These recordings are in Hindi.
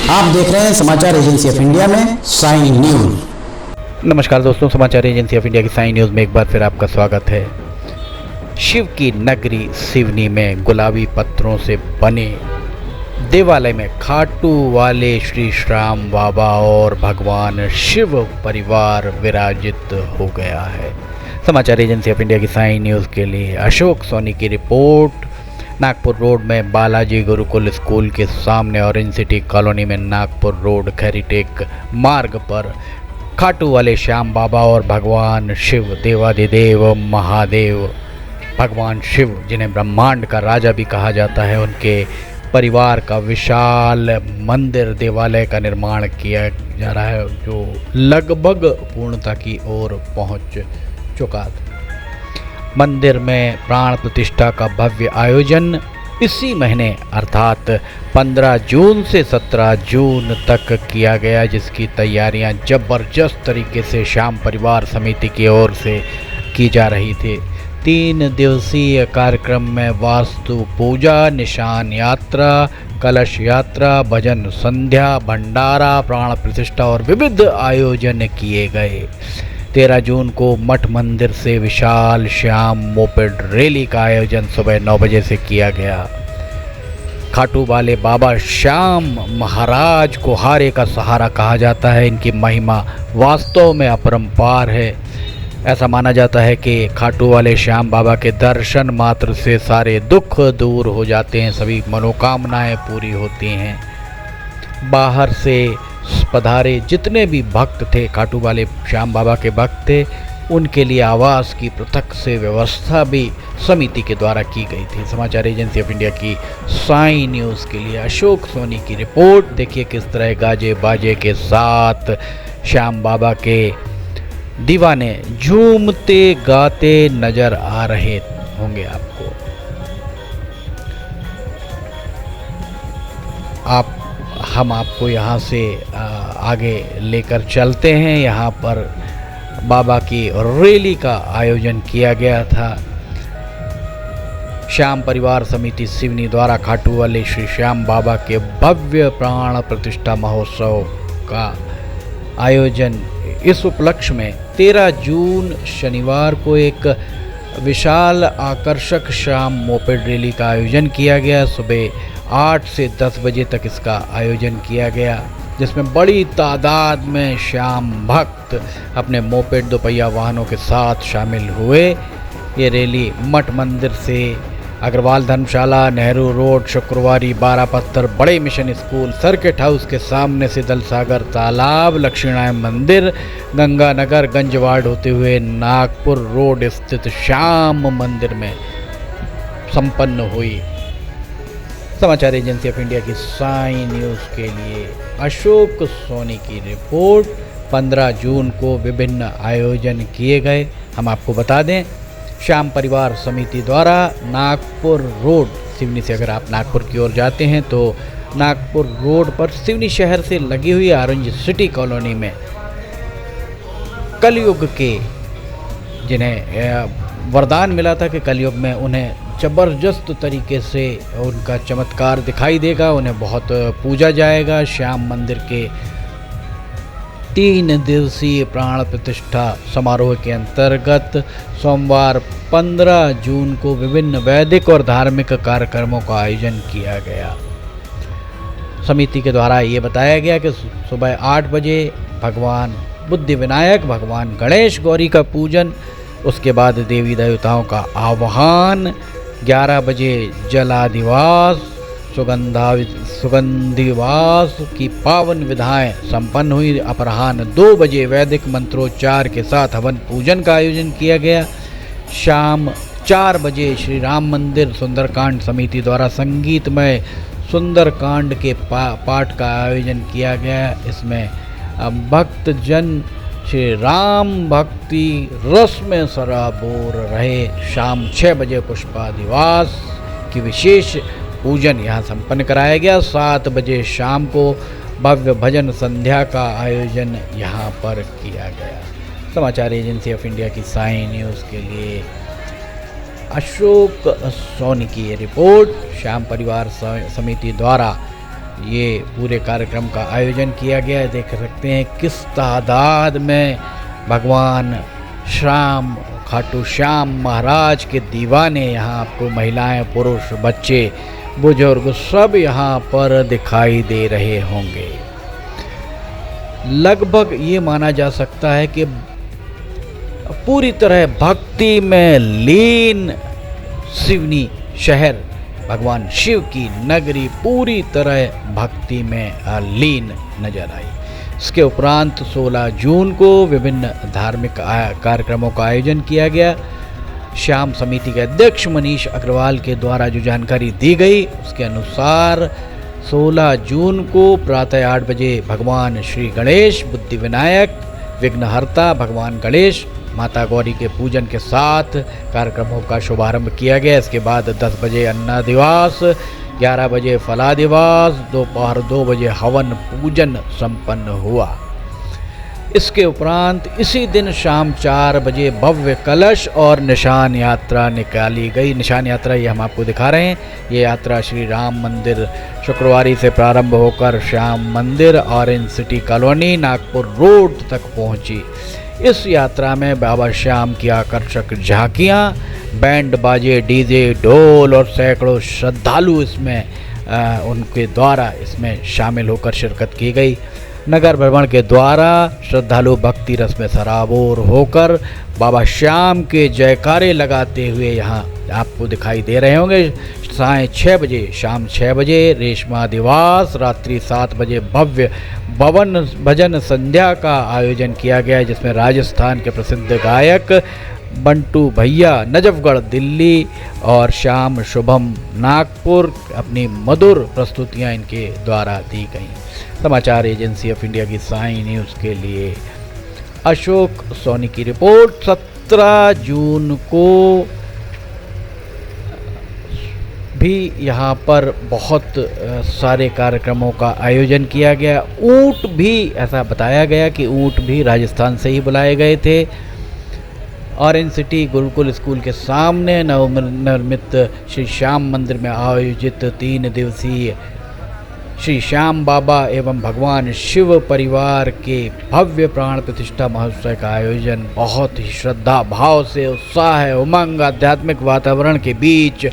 आप देख रहे हैं समाचार एजेंसी ऑफ इंडिया में साई न्यूज। नमस्कार दोस्तों, समाचार एजेंसी ऑफ इंडिया की साई न्यूज़ में एक बार फिर आपका स्वागत है। शिव की नगरी सिवनी में गुलाबी पत्थरों से बने देवालय में खाटू वाले श्री श्याम बाबा और भगवान शिव परिवार विराजित हो गया है। समाचार एजेंसी ऑफ इंडिया की साई न्यूज़ के लिए अशोक सोनी की रिपोर्ट। नागपुर रोड में बालाजी गुरुकुल स्कूल के सामने ऑरेंज सिटी कॉलोनी में नागपुर रोड खैरीटेक मार्ग पर खाटू वाले श्याम बाबा और भगवान शिव देवादिदेव महादेव भगवान शिव, जिन्हें ब्रह्मांड का राजा भी कहा जाता है, उनके परिवार का विशाल मंदिर देवालय का निर्माण किया जा रहा है, जो लगभग पूर्णता की ओर पहुंच चुका था। मंदिर में प्राण प्रतिष्ठा का भव्य आयोजन इसी महीने अर्थात 15 जून से 17 जून तक किया गया, जिसकी तैयारियां जबरदस्त तरीके से श्याम परिवार समिति की ओर से की जा रही थी। 3 दिवसीय कार्यक्रम में वास्तु पूजा, निशान यात्रा, कलश यात्रा, भजन संध्या, भंडारा, प्राण प्रतिष्ठा और विविध आयोजन किए गए। 13 जून को मठ मंदिर से विशाल श्याम मोपेड रैली का आयोजन सुबह 9 बजे से किया गया। खाटू वाले बाबा श्याम महाराज को हारे का सहारा कहा जाता है। इनकी महिमा वास्तव में अपरंपार है। ऐसा माना जाता है कि खाटू वाले श्याम बाबा के दर्शन मात्र से सारे दुख दूर हो जाते हैं, सभी मनोकामनाएं पूरी होती हैं। बाहर से पधारे जितने भी भक्त थे, खाटू वाले श्याम बाबा के भक्त थे, उनके लिए आवास की पृथक से व्यवस्था भी समिति के द्वारा की गई थी। समाचार एजेंसी ऑफ इंडिया की साई न्यूज़ के लिए अशोक सोनी की रिपोर्ट। देखिए किस तरह गाजे बाजे के साथ श्याम बाबा के दीवाने झूमते गाते नजर आ रहे होंगे आपको। हम आपको यहाँ से आगे लेकर चलते हैं। यहाँ पर बाबा की रैली का आयोजन किया गया था। श्याम परिवार समिति सिवनी द्वारा खाटू वाले श्री श्याम बाबा के भव्य प्राण प्रतिष्ठा महोत्सव का आयोजन इस उपलक्ष्य में 13 जून शनिवार को एक विशाल आकर्षक श्याम मोपेड रैली का आयोजन किया गया। सुबह 8 से 10 बजे तक इसका आयोजन किया गया, जिसमें बड़ी तादाद में श्याम भक्त अपने मोपेड दोपहिया वाहनों के साथ शामिल हुए। ये रैली मठ मंदिर से अग्रवाल धर्मशाला, नेहरू रोड, शुक्रवारी, 12 पत्थर, बड़े मिशन स्कूल, सर्किट हाउस के सामने से दलसागर तालाब, लक्ष्मीनारायण मंदिर, गंगानगर, गंजवाड़ होते हुए नागपुर रोड स्थित श्याम मंदिर में संपन्न हुई। समाचार एजेंसी ऑफ इंडिया की साई न्यूज़ के लिए अशोक सोनी की रिपोर्ट। 15 जून को विभिन्न आयोजन किए गए। हम आपको बता दें, श्याम परिवार समिति द्वारा नागपुर रोड सिवनी से अगर आप नागपुर की ओर जाते हैं तो नागपुर रोड पर सिवनी शहर से लगी हुई ऑरेंज सिटी कॉलोनी में कलयुग के, जिन्हें वरदान मिला था कि कलयुग में उन्हें ज़बरदस्त तरीके से उनका चमत्कार दिखाई देगा, उन्हें बहुत पूजा जाएगा। श्याम मंदिर के 3 दिवसीय प्राण प्रतिष्ठा समारोह के अंतर्गत सोमवार 15 जून को विभिन्न वैदिक और धार्मिक कार्यक्रमों का आयोजन किया गया। समिति के द्वारा ये बताया गया कि सुबह 8 बजे भगवान बुद्धि विनायक, भगवान गणेश गौरी का पूजन, उसके बाद देवी देवताओं का आवाहन, 11 बजे जलादिवास, सुगंधिवास की पावन विधाएं संपन्न हुई। अपराह्न 2 बजे वैदिक मंत्रोच्चार के साथ हवन पूजन का आयोजन किया गया। शाम 4 बजे श्री राम मंदिर सुंदरकांड समिति द्वारा संगीतमय सुंदरकांड के पाठ का आयोजन किया गया। इसमें भक्तजन श्री राम भक्ति रस में सराबोर रहे। शाम 6 बजे पुष्पादिवास की विशेष पूजन यहाँ संपन्न कराया गया। 7 बजे शाम को भव्य भजन संध्या का आयोजन यहाँ पर किया गया। समाचार एजेंसी ऑफ इंडिया की साई न्यूज़ के लिए अशोक सोनी की ये रिपोर्ट। श्याम परिवार समिति द्वारा ये पूरे कार्यक्रम का आयोजन किया गया है। देख सकते हैं किस तादाद में भगवान श्याम खाटू श्याम महाराज के दीवाने, यहाँ आपको महिलाएं, पुरुष, बच्चे, बुजुर्ग सब यहाँ पर दिखाई दे रहे होंगे। लगभग ये माना जा सकता है कि पूरी तरह भक्ति में लीन सिवनी शहर, भगवान शिव की नगरी पूरी तरह भक्ति में लीन नजर आई। इसके उपरांत 16 जून को विभिन्न धार्मिक कार्यक्रमों का आयोजन किया गया। श्याम समिति के अध्यक्ष मनीष अग्रवाल के द्वारा जो जानकारी दी गई उसके अनुसार 16 जून को प्रातः 8 बजे भगवान श्री गणेश बुद्धि विनायक विघ्नहर्ता भगवान गणेश माता गौरी के पूजन के साथ कार्यक्रमों का शुभारंभ किया गया। इसके बाद 10 बजे अन्नदिवास, 11 बजे फलादिवास, दोपहर 2 बजे हवन पूजन संपन्न हुआ। इसके उपरांत इसी दिन शाम 4 बजे भव्य कलश और निशान यात्रा निकाली गई। निशान यात्रा ये हम आपको दिखा रहे हैं। ये यात्रा श्री राम मंदिर शुक्रवारी से प्रारंभ होकर श्याम मंदिर, orange city colony, Nagpur road तक पहुंची। इस यात्रा में बाबा श्याम की आकर्षक झांकियाँ, बैंड बाजे, डीजे, ढोल और सैकड़ों श्रद्धालु इसमें उनके द्वारा इसमें शामिल होकर शिरकत की गई। नगर भ्रमण के द्वारा श्रद्धालु भक्ति रस में सराबोर होकर बाबा श्याम के जयकारे लगाते हुए यहाँ आपको दिखाई दे रहे होंगे। साय 6 बजे, शाम 6 बजे रेशमा दिवास, रात्रि 7 बजे भव्य भजन संध्या का आयोजन किया गया है, जिसमें राजस्थान के प्रसिद्ध गायक बंटू भैया नजफगढ़ दिल्ली और श्याम शुभम नागपुर अपनी मधुर प्रस्तुतियां इनके द्वारा दी गई। समाचार एजेंसी ऑफ इंडिया की साई न्यूज़ के लिए अशोक सोनी की रिपोर्ट। 17 जून को भी यहाँ पर बहुत सारे कार्यक्रमों का आयोजन किया गया। ऊँट भी, ऐसा बताया गया कि ऊँट भी राजस्थान से ही बुलाए गए थे। ऑरेंज सिटी गुरुकुल स्कूल के सामने नवनिर्मित श्री श्याम मंदिर में आयोजित 3 दिवसीय श्री श्याम बाबा एवं भगवान शिव परिवार के भव्य प्राण प्रतिष्ठा महोत्सव का आयोजन बहुत ही श्रद्धा भाव से, उत्साह, उमंग, आध्यात्मिक वातावरण के बीच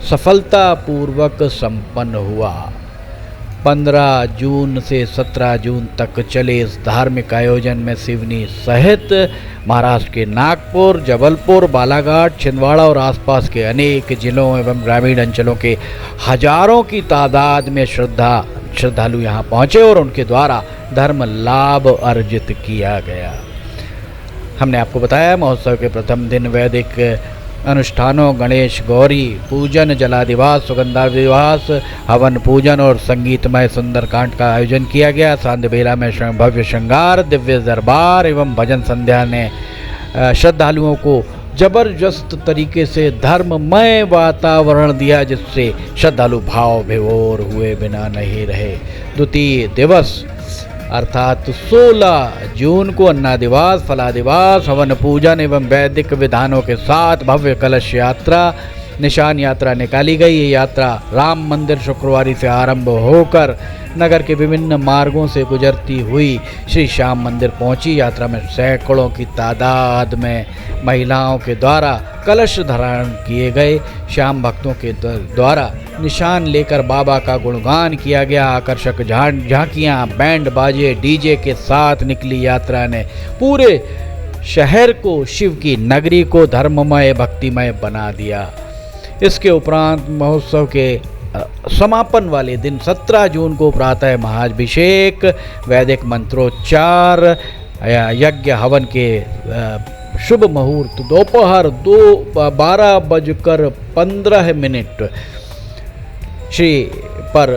सफलतापूर्वक संपन्न हुआ। 15 जून से 17 जून तक चले इस धार्मिक आयोजन में सिवनी सहित महाराष्ट्र के नागपुर, जबलपुर, बालाघाट, छिंदवाड़ा और आसपास के अनेक जिलों एवं ग्रामीण अंचलों के हजारों की तादाद में श्रद्धालु यहाँ पहुँचे और उनके द्वारा धर्म लाभ अर्जित किया गया। हमने आपको बताया महोत्सव के प्रथम दिन वैदिक अनुष्ठानों, गणेश गौरी पूजन, जलादिवास, सुगंधादिवास, हवन पूजन और संगीतमय सुंदरकांड का आयोजन किया गया। सांध्य बेला में भव्य श्रृंगार, दिव्य दरबार एवं भजन संध्या ने श्रद्धालुओं को जबरदस्त तरीके से धर्ममय वातावरण दिया, जिससे श्रद्धालु भाव विभोर हुए बिना नहीं रहे। द्वितीय दिवस अर्थात 16 जून को अन्नादिवास, फलादिवास, हवन पूजन एवं वैदिक विधानों के साथ भव्य कलश यात्रा, निशान यात्रा निकाली गई। ये यात्रा राम मंदिर शुक्रवारी से आरंभ होकर नगर के विभिन्न मार्गों से गुजरती हुई श्री श्याम मंदिर पहुंची। यात्रा में सैकड़ों की तादाद में महिलाओं के द्वारा कलश धारण किए गए। श्याम भक्तों के द्वारा निशान लेकर बाबा का गुणगान किया गया। आकर्षक झांकियाँ, बैंड बाजे, डीजे के साथ निकली यात्रा ने पूरे शहर को, शिव की नगरी को धर्ममय भक्तिमय बना दिया। इसके उपरांत महोत्सव के समापन वाले दिन 17 जून को प्रातः महाभिषेक, वैदिक मंत्रोच्चार, यज्ञ हवन के शुभ मुहूर्त दोपहर 12:15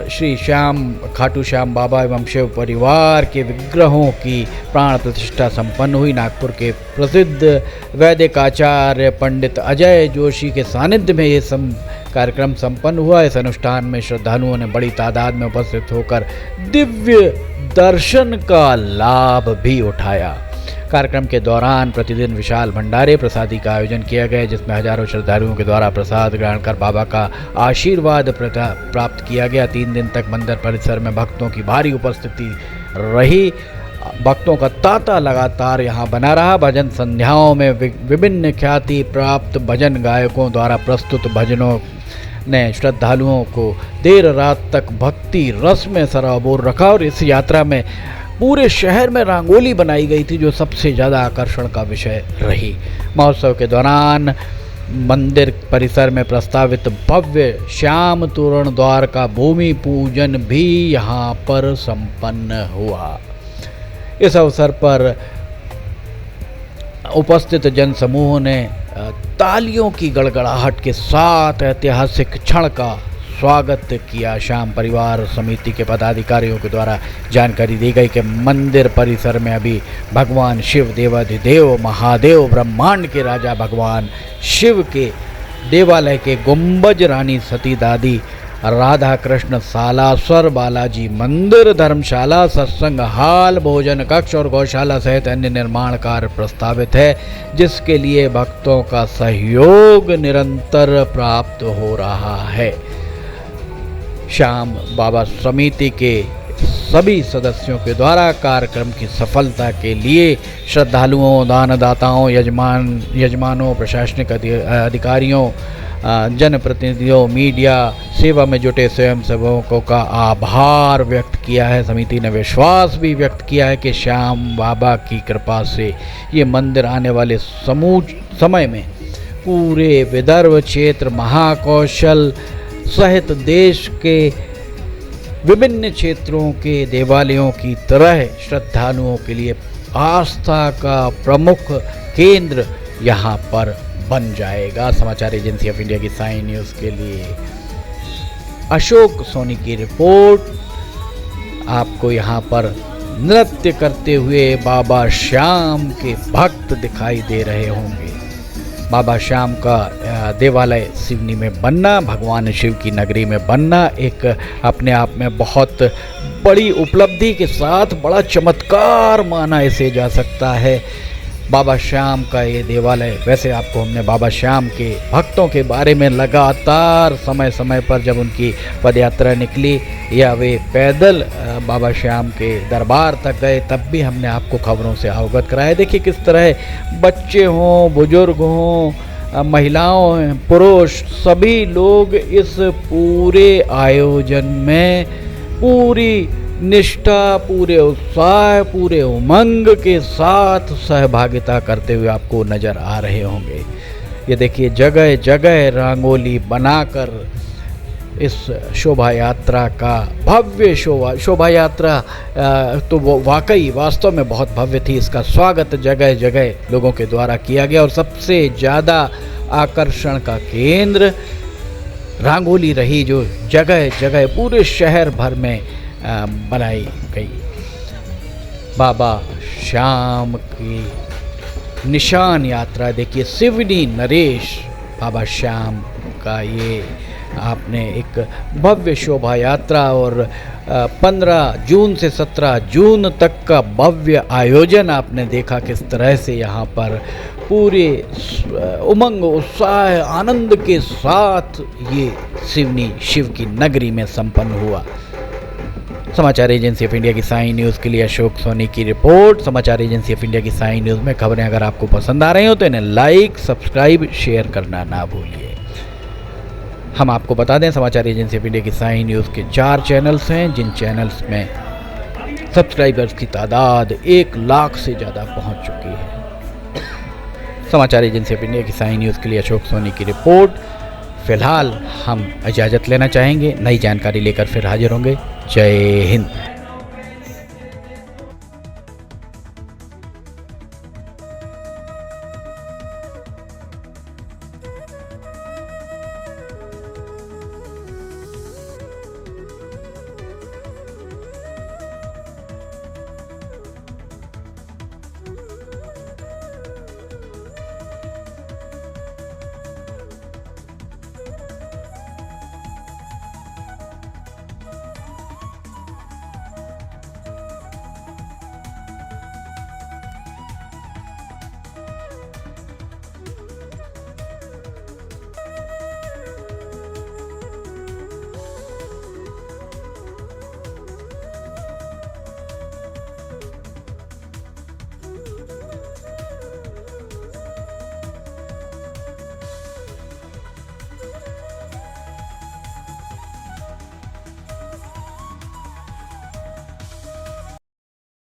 श्री श्याम खाटू श्याम बाबा एवं शिव परिवार के विग्रहों की प्राण प्रतिष्ठा संपन्न हुई। नागपुर के प्रसिद्ध वैदिक आचार्य पंडित अजय जोशी के सानिध्य में ये कार्यक्रम संपन्न हुआ। इस अनुष्ठान में श्रद्धालुओं ने बड़ी तादाद में उपस्थित होकर दिव्य दर्शन का लाभ भी उठाया। कार्यक्रम के दौरान प्रतिदिन विशाल भंडारे प्रसादी का आयोजन किया गया, जिसमें हजारों श्रद्धालुओं के द्वारा प्रसाद ग्रहण कर बाबा का आशीर्वाद प्राप्त किया गया। 3 दिन तक मंदिर परिसर में भक्तों की भारी उपस्थिति रही। भक्तों का तांता लगातार यहाँ बना रहा। भजन संध्याओं में विभिन्न ख्याति प्राप्त भजन गायकों द्वारा प्रस्तुत भजनों ने श्रद्धालुओं को देर रात तक भक्ति रस में सराबोर रखा। और इस यात्रा में पूरे शहर में रंगोली बनाई गई थी, जो सबसे ज़्यादा आकर्षण का विषय रही। महोत्सव के दौरान मंदिर परिसर में प्रस्तावित भव्य श्याम तोरण द्वार का भूमि पूजन भी यहाँ पर संपन्न हुआ। इस अवसर पर उपस्थित जनसमूह ने तालियों की गड़गड़ाहट के साथ ऐतिहासिक क्षण का स्वागत किया। श्याम परिवार समिति के पदाधिकारियों के द्वारा जानकारी दी गई कि मंदिर परिसर में अभी भगवान शिव देवाधिदेव महादेव ब्रह्मांड के राजा भगवान शिव के देवालय के गुंबज रानी सती दादी राधा कृष्ण सालासर बालाजी मंदिर धर्मशाला सत्संग हाल भोजन कक्ष और गौशाला सहित अन्य निर्माण कार्य प्रस्तावित है, जिसके लिए भक्तों का सहयोग निरंतर प्राप्त हो रहा है। श्याम बाबा समिति के सभी सदस्यों के द्वारा कार्यक्रम की सफलता के लिए श्रद्धालुओं, दानदाताओं, यजमानों, प्रशासनिक अधिकारियों, जनप्रतिनिधियों, मीडिया सेवा में जुटे स्वयंसेवकों का आभार व्यक्त किया है। समिति ने विश्वास भी व्यक्त किया है कि श्याम बाबा की कृपा से ये मंदिर आने वाले समय में पूरे विदर्भ क्षेत्र, महाकौशल सहित देश के विभिन्न क्षेत्रों के देवालयों की तरह श्रद्धालुओं के लिए आस्था का प्रमुख केंद्र यहाँ पर बन जाएगा। समाचार एजेंसी ऑफ इंडिया की साइन न्यूज़ के लिए अशोक सोनी की रिपोर्ट। आपको यहाँ पर नृत्य करते हुए बाबा श्याम के भक्त दिखाई दे रहे होंगे। बाबा श्याम का देवालय सिवनी में बनना, भगवान शिव की नगरी में बनना एक अपने आप में बहुत बड़ी उपलब्धि के साथ बड़ा चमत्कार माना इसे जा सकता है। बाबा श्याम का ये देवालय, वैसे आपको हमने बाबा श्याम के भक्तों के बारे में लगातार समय समय पर जब उनकी पदयात्रा निकली या वे पैदल बाबा श्याम के दरबार तक गए, तब भी हमने आपको खबरों से अवगत कराया। देखिए किस तरह बच्चे हों, बुजुर्ग हों, महिलाओं, पुरुष, सभी लोग इस पूरे आयोजन में पूरी निष्ठा, पूरे उत्साह, पूरे उमंग के साथ सहभागिता करते हुए आपको नज़र आ रहे होंगे। ये देखिए जगह जगह रंगोली बनाकर इस शोभा यात्रा का भव्य शोभा यात्रा तो वो वाकई वास्तव में बहुत भव्य थी। इसका स्वागत जगह जगह लोगों के द्वारा किया गया और सबसे ज़्यादा आकर्षण का केंद्र रंगोली रही, जो जगह जगह पूरे शहर भर में बनाई गई। बाबा श्याम की निशान यात्रा देखिए, सिवनी नरेश बाबा श्याम का ये आपने एक भव्य शोभा यात्रा और 15 जून से 17 जून तक का भव्य आयोजन आपने देखा किस तरह से यहाँ पर पूरे उमंग, उत्साह, आनंद के साथ ये सिवनी शिव की नगरी में संपन्न हुआ। समाचार एजेंसी ऑफ इंडिया की साइन न्यूज़ के लिए अशोक सोनी की रिपोर्ट। समाचार एजेंसी ऑफ इंडिया की साइन न्यूज़ में खबरें अगर आपको पसंद आ रही हो तो इन्हें लाइक, सब्सक्राइब, शेयर करना ना भूलिए। हम आपको बता दें समाचार एजेंसी ऑफ इंडिया की साइन न्यूज़ के 4 चैनल्स हैं, जिन चैनल्स में सब्सक्राइबर्स की तादाद 1 लाख से ज़्यादा पहुँच चुकी है। समाचार एजेंसी ऑफ इंडिया की साइन न्यूज़ के लिए अशोक सोनी की रिपोर्ट। फ़िलहाल हम इजाज़त लेना चाहेंगे, नई जानकारी लेकर फिर हाजिर होंगे। जय हिंद।